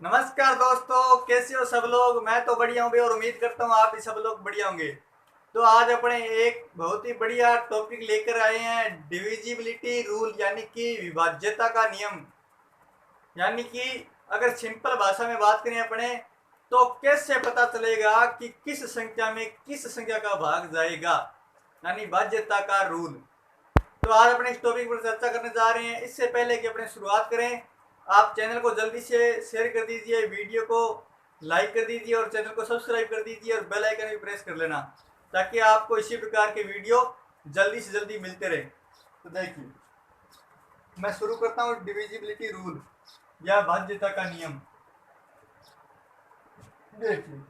नमस्कार दोस्तों, कैसे हो सब लोग। मैं तो बढ़िया हूँ भाई और उम्मीद करता हूँ आप भी सब लोग बढ़िया होंगे। तो आज अपने एक बहुत ही बढ़िया टॉपिक लेकर आए हैं, डिविजिबिलिटी रूल यानी कि विभाज्यता का नियम। यानी कि अगर सिंपल भाषा में बात करें अपने, तो कैसे पता चलेगा कि किस संख्या में किस संख्या का भाग जाएगा, यानी भाज्यता का रूल। तो आज अपने इस टॉपिक पर चर्चा करने जा रहे हैं। इससे पहले कि अपने शुरुआत करें, आप चैनल को जल्दी से शेयर कर दीजिए, वीडियो को लाइक कर दीजिए और चैनल को सब्सक्राइब कर दीजिए और बेल आइकन भी प्रेस कर लेना, ताकि आपको इसी प्रकार के वीडियो जल्दी से जल्दी मिलते रहे। तो देखिए, मैं शुरू करता हूँ डिविजिबिलिटी रूल या भाज्यता का नियम। देखिए,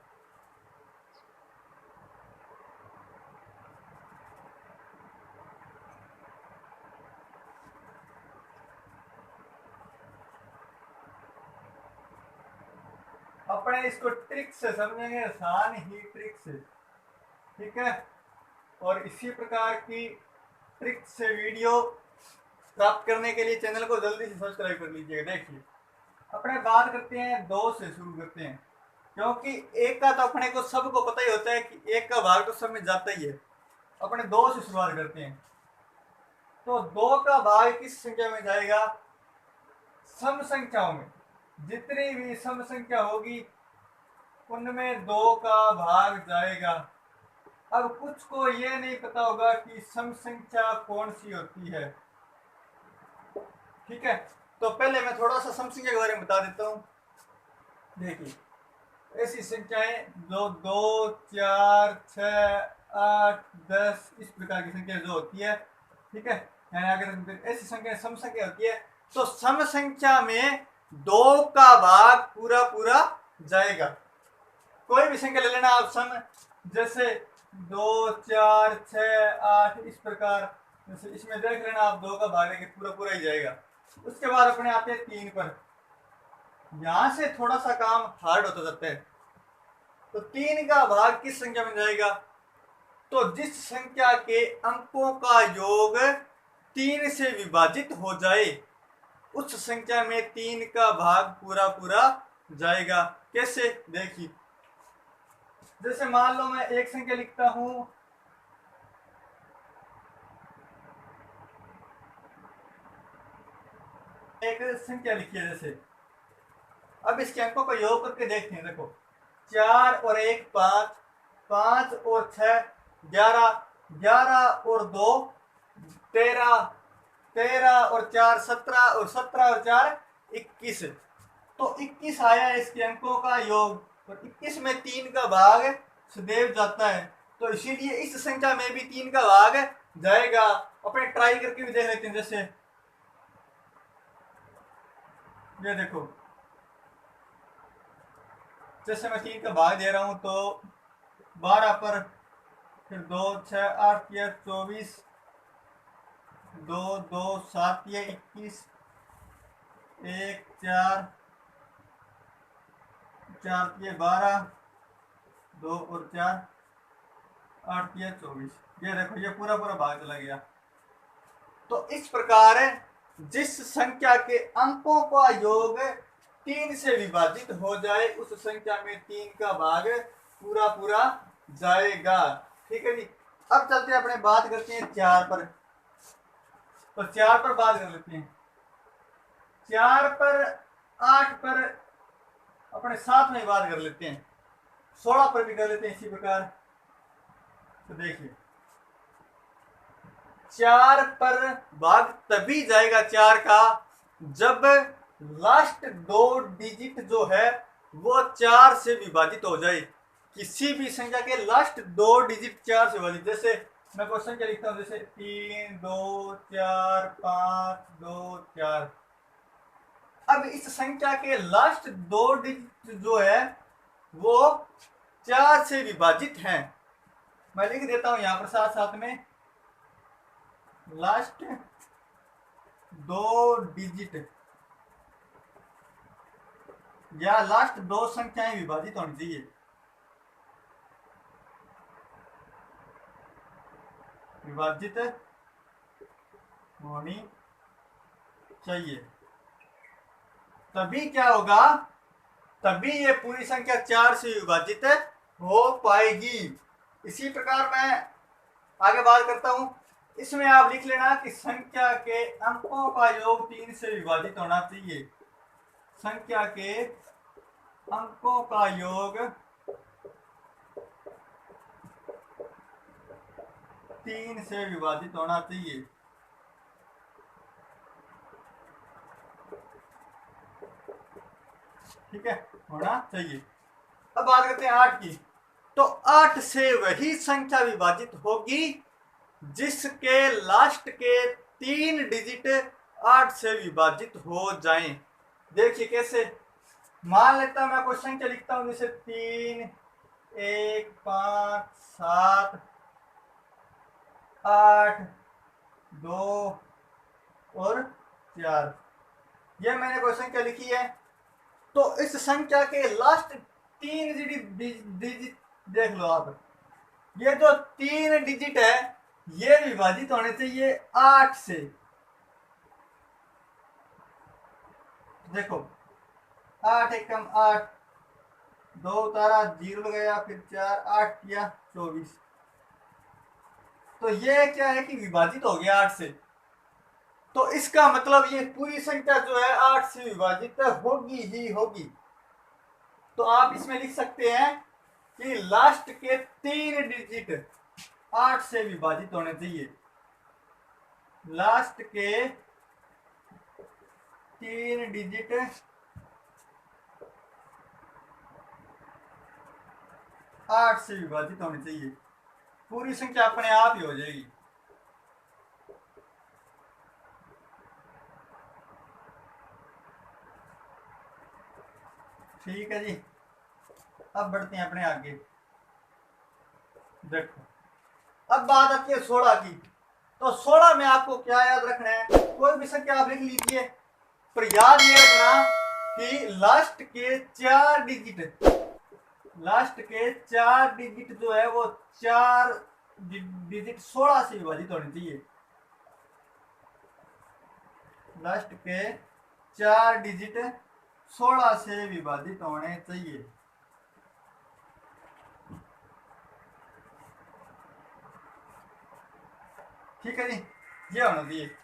अपने इसको ट्रिक से समझेंगे, आसान ही ट्रिक से। ठीक है, और इसी प्रकार की ट्रिक से वीडियो प्राप्त करने के लिए चैनल को जल्दी से सब्सक्राइब कर लीजिएगा। देखिए, अपने बात करते हैं दो से शुरू करते हैं, क्योंकि एक का तो अपने को सबको पता ही होता है कि एक का भाग तो सब में जाता ही है। अपने दो से शुरुआत करते हैं। तो दो का भाग किस संख्या में जाएगा? सम संख्याओं में। जितनी भी सम संख्या होगी उनमें दो का भाग जाएगा। अब कुछ को ये नहीं पता होगा कि सम संख्या कौन सी होती है। ठीक है, तो पहले मैं थोड़ा सा सम संख्या के बारे में बता देता हूँ। देखिए, ऐसी संख्याएं जो 2, 4, 6, 8, 10 इस प्रकार की संख्या जो होती है, ठीक है, यानी अगर ऐसी संख्या सम संख्या होती है, तो सम संख्या में दो का भाग पूरा पूरा जाएगा। कोई भी संख्या ले लेना आप सम, जैसे 2, 4, 6, 8 इस प्रकार, जैसे इसमें देख लेना आप, दो का भाग लेके पूरा पूरा ही जाएगा। उसके बाद अपने आते हैं 3 पर। यहां से थोड़ा सा काम हार्ड होता जाता है। तो 3 का भाग किस संख्या में जाएगा? तो जिस संख्या के अंकों का योग 3 से विभाजित हो जाए, उस संख्या में 3 का भाग पूरा पूरा जाएगा। कैसे? देखिए, जैसे मान लो मैं एक संख्या लिखता हूं, एक संख्या लिखी है जैसे। अब इसके अंकों का योग करके देखते हैं। देखो, 4 और 1 5, 5 और 6 11, 11 और 2 13, 13 और 4 17 और 17 और 4 21। तो 21 आया इसके अंकों का योग और 21 में 3 का भाग सदैव जाता है। तो इसीलिए इस संख्या में भी 3 का भाग जाएगा। अपने ट्राई करके भी देख लेते हैं। जैसे ये देखो, जैसे मैं 3 का भाग दे रहा हूं, तो 12 पर, फिर 2 6 8 या 24, 2 2 7 या 21, 1 4 4 या 12, 2 और 4 8 या 24। ये देखो, ये पूरा पूरा भाग चला गया। तो इस प्रकार जिस संख्या के अंकों का योग 3 से विभाजित हो जाए, उस संख्या में 3 का भाग पूरा पूरा जाएगा। ठीक है जी। अब चलते हैं, अपने बात करते हैं 4 पर। तो 4 पर बात कर लेते हैं। 4 पर, 8 पर अपने साथ में बात कर लेते हैं। 16 पर भी कर लेते हैं इसी प्रकार। तो देखिए, 4 पर भाग तभी जाएगा 4 का, जब लास्ट दो डिजिट जो है वो 4 से विभाजित हो जाए। किसी भी संख्या के लास्ट दो डिजिट 4 से विभाजित। जैसे मैं क्वेश्चन क्या लिखता हूं, जैसे 3 2 4 5 2 4। अब इस संख्या के लास्ट दो डिजिट जो है वो 4 से विभाजित हैं। मैं लिख देता हूं यहां पर साथ साथ में, लास्ट दो डिजिट या लास्ट दो संख्याएं विभाजित होनी चाहिए। विभाजित होनी चाहिए, तभी क्या होगा, तभी ये पूरी संख्या 4 से विभाजित हो पाएगी। इसी प्रकार मैं आगे बात करता हूं। इसमें आप लिख लेना कि संख्या के अंकों का योग 3 से विभाजित होना चाहिए। संख्या के अंकों का योग 3 से विभाजित होना चाहिए। ठीक है, होना चाहिए। अब बात करते हैं 8 की। तो 8 से वही संख्या विभाजित होगी जिसके लास्ट के 3 डिजिट 8 से विभाजित हो जाएं। देखिए कैसे, मान लेता हूं मैं कोई संख्या लिखता हूं जैसे 3, 1, 5, 7, 8, 2 और 4। ये मैंने कोई संख्या लिखी है। तो इस संख्या के लास्ट 3 डिजिट देख लो आप। ये जो 3 डिजिट है ये विभाजित होने चाहिए 8 से। देखो 8 एकम 8, 2 उतारा 0 लगाया, फिर 4, 8 किया 24। तो ये क्या है कि विभाजित हो गया 8 से। तो इसका मतलब ये पूरी संख्या जो है 8 से विभाजित होगी ही होगी। तो आप इसमें लिख सकते हैं कि लास्ट के 3 डिजिट 8 से विभाजित होने चाहिए। लास्ट के 3 डिजिट 8 से विभाजित होने चाहिए। पूरी संख्या अपने आप ही हो जाएगी। ठीक है जी, अब बढ़ते हैं अपने आगे। देखो अब बात आती है 16 की। तो 16 में आपको क्या याद रखना है, कोई भी संख्या आप लिख लीजिए, पर याद ये रखना कि लास्ट के 4 डिजिट जो है वो 4 डिजिट 16 से विभाजित होने चाहिए। लास्ट के 4 डिजिट 16 से विभाजित होने चाहिए। ठीक है जी, ये होना चाहिए।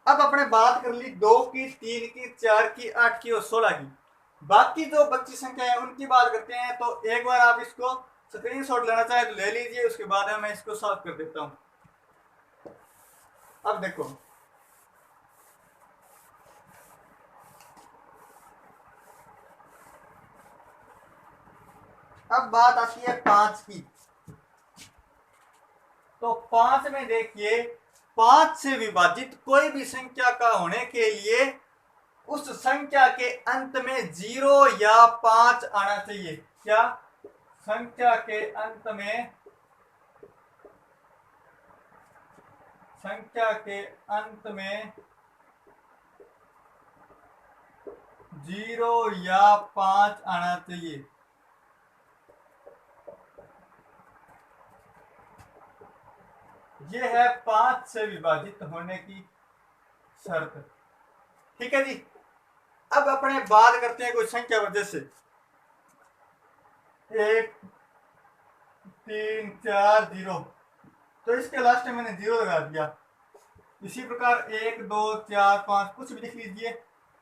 अब अपने बात कर ली 2 की, 3 की, 4 की, 8 की और 16 की। बाकी जो बची संख्या है उनकी बात करते हैं। तो एक बार आप इसको स्क्रीनशॉट लेना चाहे तो ले लीजिए, उसके बाद मैं इसको साफ कर देता हूं। अब देखो अब बात आती है 5 की। तो 5 में देखिए, 5 से विभाजित कोई भी संख्या का होने के लिए उस संख्या के अंत में 0 या 5 आना चाहिए। क्या? संख्या के अंत में 0 या 5 आना चाहिए। ये है 5 से विभाजित होने की शर्त। ठीक है जी। अब अपने बात करते हैं कोई संख्या वजह से 1, 3, 4, 0। तो इसके लास्ट में मैंने 0 लगा दिया। इसी प्रकार 1, 2, 4, 5 कुछ भी लिख लीजिए।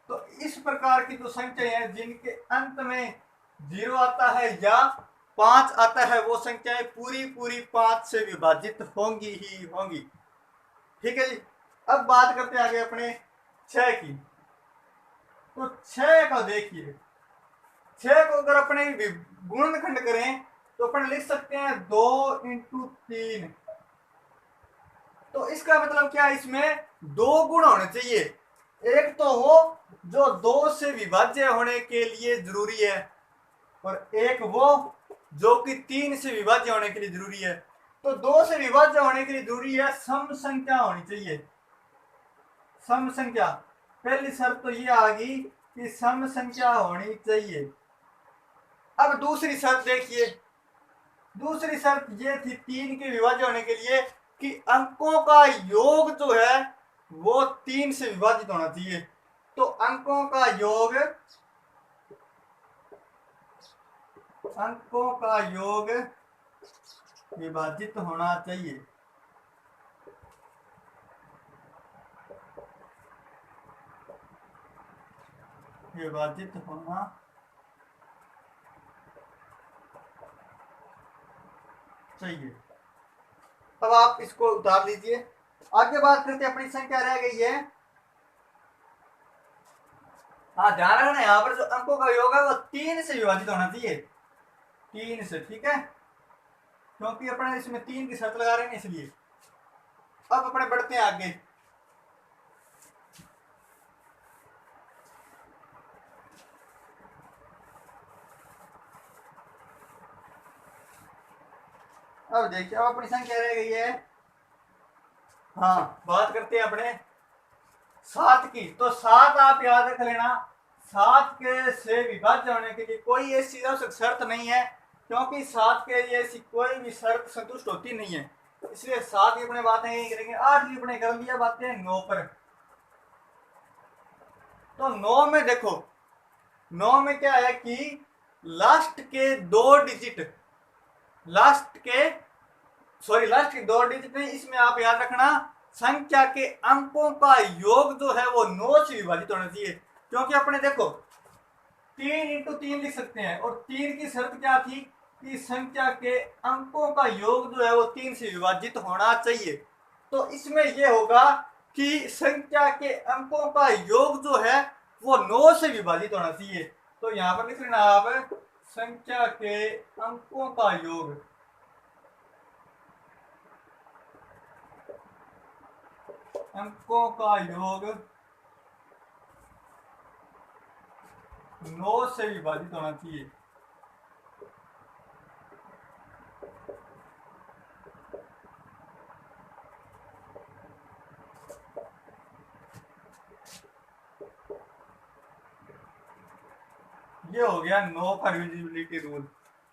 तो इस प्रकार की जो संख्या है जिनके अंत में 0 आता है या 5 आता है, वो संख्याएं पूरी 5 से विभाजित होंगी ही होंगी। ठीक है जी। अब बात करते हैं आगे अपने 6 की। तो 6 को देखिए, 6 को अगर अपने गुणनखंड करें तो अपन लिख सकते हैं 2 × 3। तो इसका मतलब क्या है, इसमें 2 गुण होने चाहिए। एक तो वो जो 2 से विभाज्य होने के लिए जरूरी है, और एक वो जो कि 3 से विभाज्य होने के लिए जरूरी है। तो 2 से विभाज्य होने के लिए जरूरी है सम संख्या होनी चाहिए। सम संख्या, पहली शर्त तो ये आ गई कि सम संख्या होनी चाहिए। अब दूसरी शर्त देखिए, दूसरी शर्त ये थी 3 के विभाज्य होने के लिए कि अंकों का योग जो है वो 3 से विभाजित होना चाहिए। तो अंकों का योग अंकों का योग विभाजित होना चाहिए। विभाजित होना चाहिए। अब आप इसको उतार लीजिए। आगे बात करते हैं, अपनी संख्या रह गई है। हाँ, ध्यान रखना यहाँ पर जो अंकों का योग है वो 3 से विभाजित होना चाहिए, 3 से, ठीक है, क्योंकि अपने इसमें 3 की शर्त लगा रहे हैं इसलिए। अब अपने बढ़ते हैं आगे। अब देखिए, अब अपनी संख्या रह गई है, हाँ, बात करते हैं अपने 7 की। तो 7 आप याद रख लेना, 7 के से विभाज्य होने के लिए कोई ऐसी शर्त नहीं है, क्योंकि 7 के लिए ऐसी कोई भी शर्त संतुष्ट होती नहीं है, इसलिए 7 की अपने बातें यही करेंगे। 8 की अपने कर लिया बातें 9 पर। तो 9 में देखो, 9 में क्या है कि लास्ट के 2 डिजिट, लास्ट के 2 डिजिट नहीं, इसमें आप याद रखना संख्या के अंकों का योग जो है वो 9 से विभाजित होना चाहिए, क्योंकि अपने देखो 3 इंटू 3 लिख सकते हैं, और 3 की शर्त क्या थी कि संख्या के अंकों का योग जो है वो 3 से विभाजित होना चाहिए। तो इसमें यह होगा कि संख्या के अंकों का योग जो है वो 9 से विभाजित होना चाहिए। तो यहां पर लिख लेना आप, संख्या के अंकों का योग अंकों का योग 9 से विभाजित होना चाहिए। ये हो गया 9 का डिविजिबिलिटी रूल।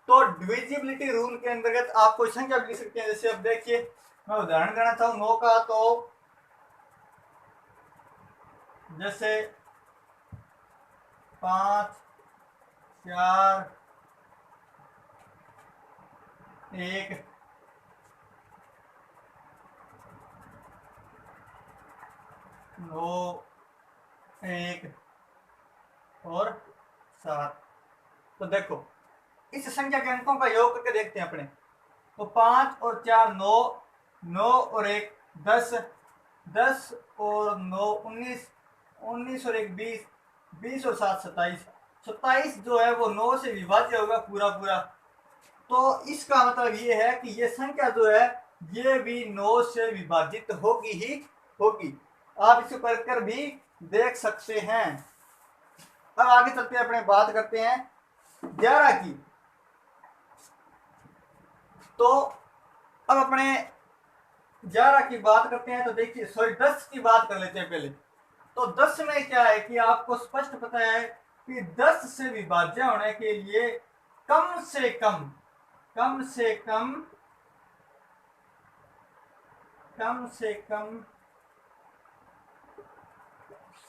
तो डिविजिबिलिटी रूल के अंतर्गत आप कोई संख्या भी लिख सकते हैं। जैसे अब देखिए, मैं उदाहरण देना चाहूँ 9 का, तो जैसे 5 4 1 9 1 और 7। तो देखो इस संख्या के अंकों का योग करके देखते हैं अपने। तो 5 और 4 9, 9 और 1 10, 10 और 9 19, 19 और 1 20, 20 और 7 27, 27 जो है वो 9 से विभाज्य होगा पूरा पूरा। तो इसका मतलब ये है कि ये संख्या जो है ये भी 9 से विभाजित होगी ही होगी। आप इसको कर भी देख सकते हैं। अब आगे चलते हैं, अपने बात करते हैं 11 की। तो अब अपने 11 की बात करते हैं, तो देखिए, सॉरी 10 की बात कर लेते हैं पहले। तो 10 में क्या है कि आपको स्पष्ट पता है कि 10 से विभाज्य होने के लिए कम से कम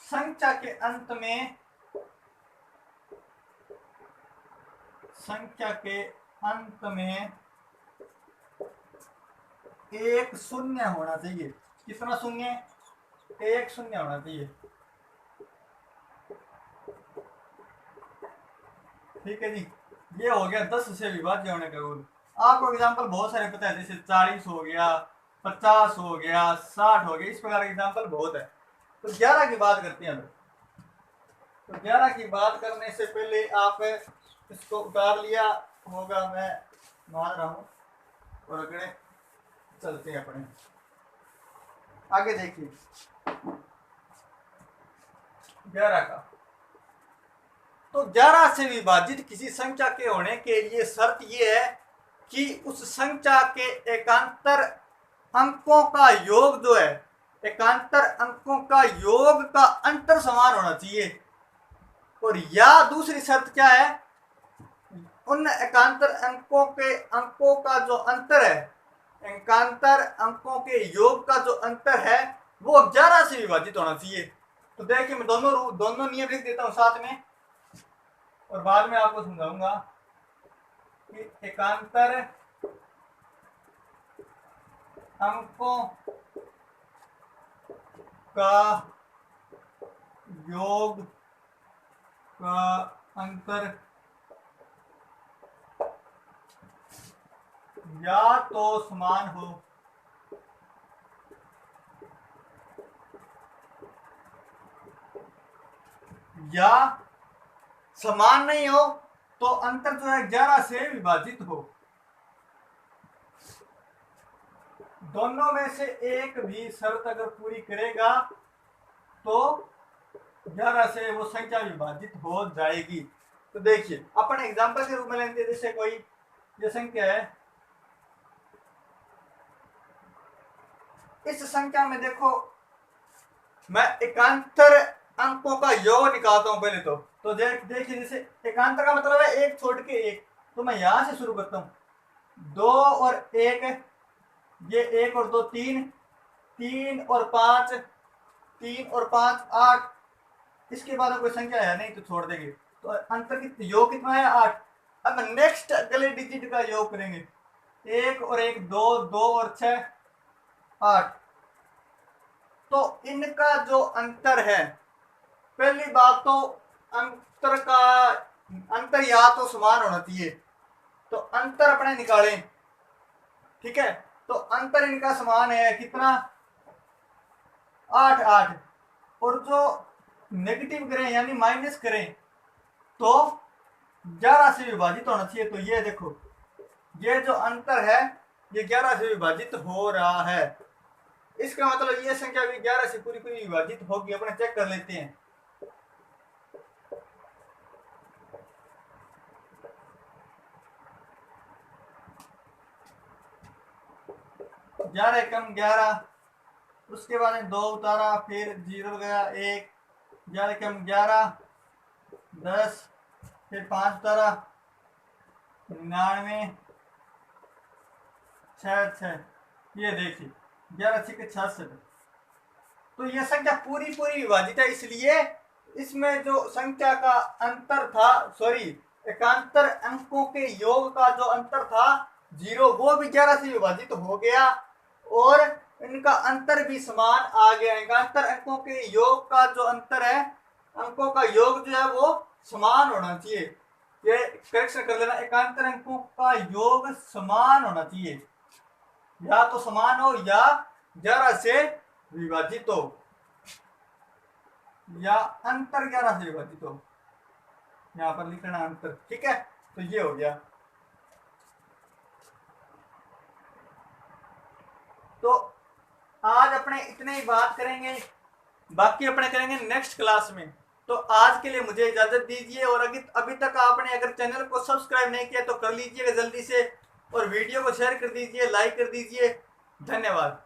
संख्या के अंत में एक शून्य होना चाहिए। कितना शून्य? एक शून्य होना चाहिए, ठीक है जी। ये हो गया 10 से विभाज्य होने का रूल। आपको एग्जांपल बहुत सारे पता है, जैसे 40 हो गया, 50 हो गया, 60 हो गया, इस प्रकार के एग्जांपल बहुत है। तो 11 की बात करते हैं। तो 11 की बात करने से पहले आप इसको उतार लिया होगा, मैं मान रहा हूं, और अगले चलते हैं अपने आगे। देखिए 11 का, तो 11 से विभाजित किसी संख्या के होने के लिए शर्त यह है कि उस संख्या के एकांतर अंकों का योग जो है, एकांतर अंकों का योग का अंतर समान होना चाहिए। और या दूसरी शर्त क्या है, उन एकांतर अंकों का जो अंतर है, एकांतर अंकों के योग का जो अंतर है वो 11 से विभाजित होना चाहिए। तो देखिए, मैं दोनों नियम लिख देता हूं साथ में, और बाद में आपको समझाऊंगा। एकांतर अंकों का योग का अंतर या तो समान हो या समान नहीं हो तो अंतर जो है 11 से विभाजित हो। दोनों में से एक भी शर्त अगर पूरी करेगा तो 11 से वो संख्या विभाजित हो जाएगी। तो देखिए अपन एग्जांपल के रूप में लेंगे, जैसे कोई ये संख्या है, इस संख्या में देखो मैं एकांतर अंकों का योग निकालता हूं पहले तो देखिए जैसे एकांतर का मतलब है एक छोड़ के एक, तो मैं यहां से शुरू करता हूं 2 और 1, ये 1 और 2 3, 3 और 5, 3 और 5 8, इसके बाद कोई संख्या है नहीं तो छोड़ देंगे। तो अंतर की योग कितना है 8। अब नेक्स्ट अगले डिजिट का योग करेंगे, 1 और 1 2, 2 और 6 8। तो इनका जो अंतर है, पहली बात तो अंतर या तो समान होना चाहिए, तो अंतर अपने निकालें, ठीक है। तो अंतर इनका समान है कितना 8 8, और जो नेगेटिव करें यानी माइनस करें तो 11 से विभाजित होना चाहिए। तो ये देखो ये जो अंतर है ये 11 से विभाजित हो रहा है, इसका मतलब ये संख्या भी 11 से पूरी पूरी विभाजित होगी। अपने चेक कर लेते हैं, ग्यारह कम 11, उसके बाद 2 उतारा, फिर 0 गया 1, 11 कम 11 10, फिर 5 उतारा 99 6, ये देखिए 11 6 66। तो ये संख्या पूरी पूरी विभाजित है, इसलिए इसमें जो संख्या का अंतर था, सॉरी एकांतर अंकों के योग का जो अंतर था 0, वो भी 11 से विभाजित हो गया और इनका अंतर भी समान आ गया। एकांतर अंकों के योग का जो अंतर है, अंकों का योग जो है वो समान होना चाहिए। ये करेक्शन कर लेना, एकांतर अंकों का योग समान होना चाहिए, या तो समान हो या 11 से विभाजित हो या अंतर 11 से विभाजित हो, यहां पर लिखना अंतर, ठीक है। तो ये हो गया। तो आज अपने इतने ही बात करेंगे, बाकी अपने करेंगे नेक्स्ट क्लास में। तो आज के लिए मुझे इजाजत दीजिए, और अभी तक आपने अगर चैनल को सब्सक्राइब नहीं किया तो कर लीजिएगा जल्दी से, और वीडियो को शेयर कर दीजिए, लाइक कर दीजिए। धन्यवाद।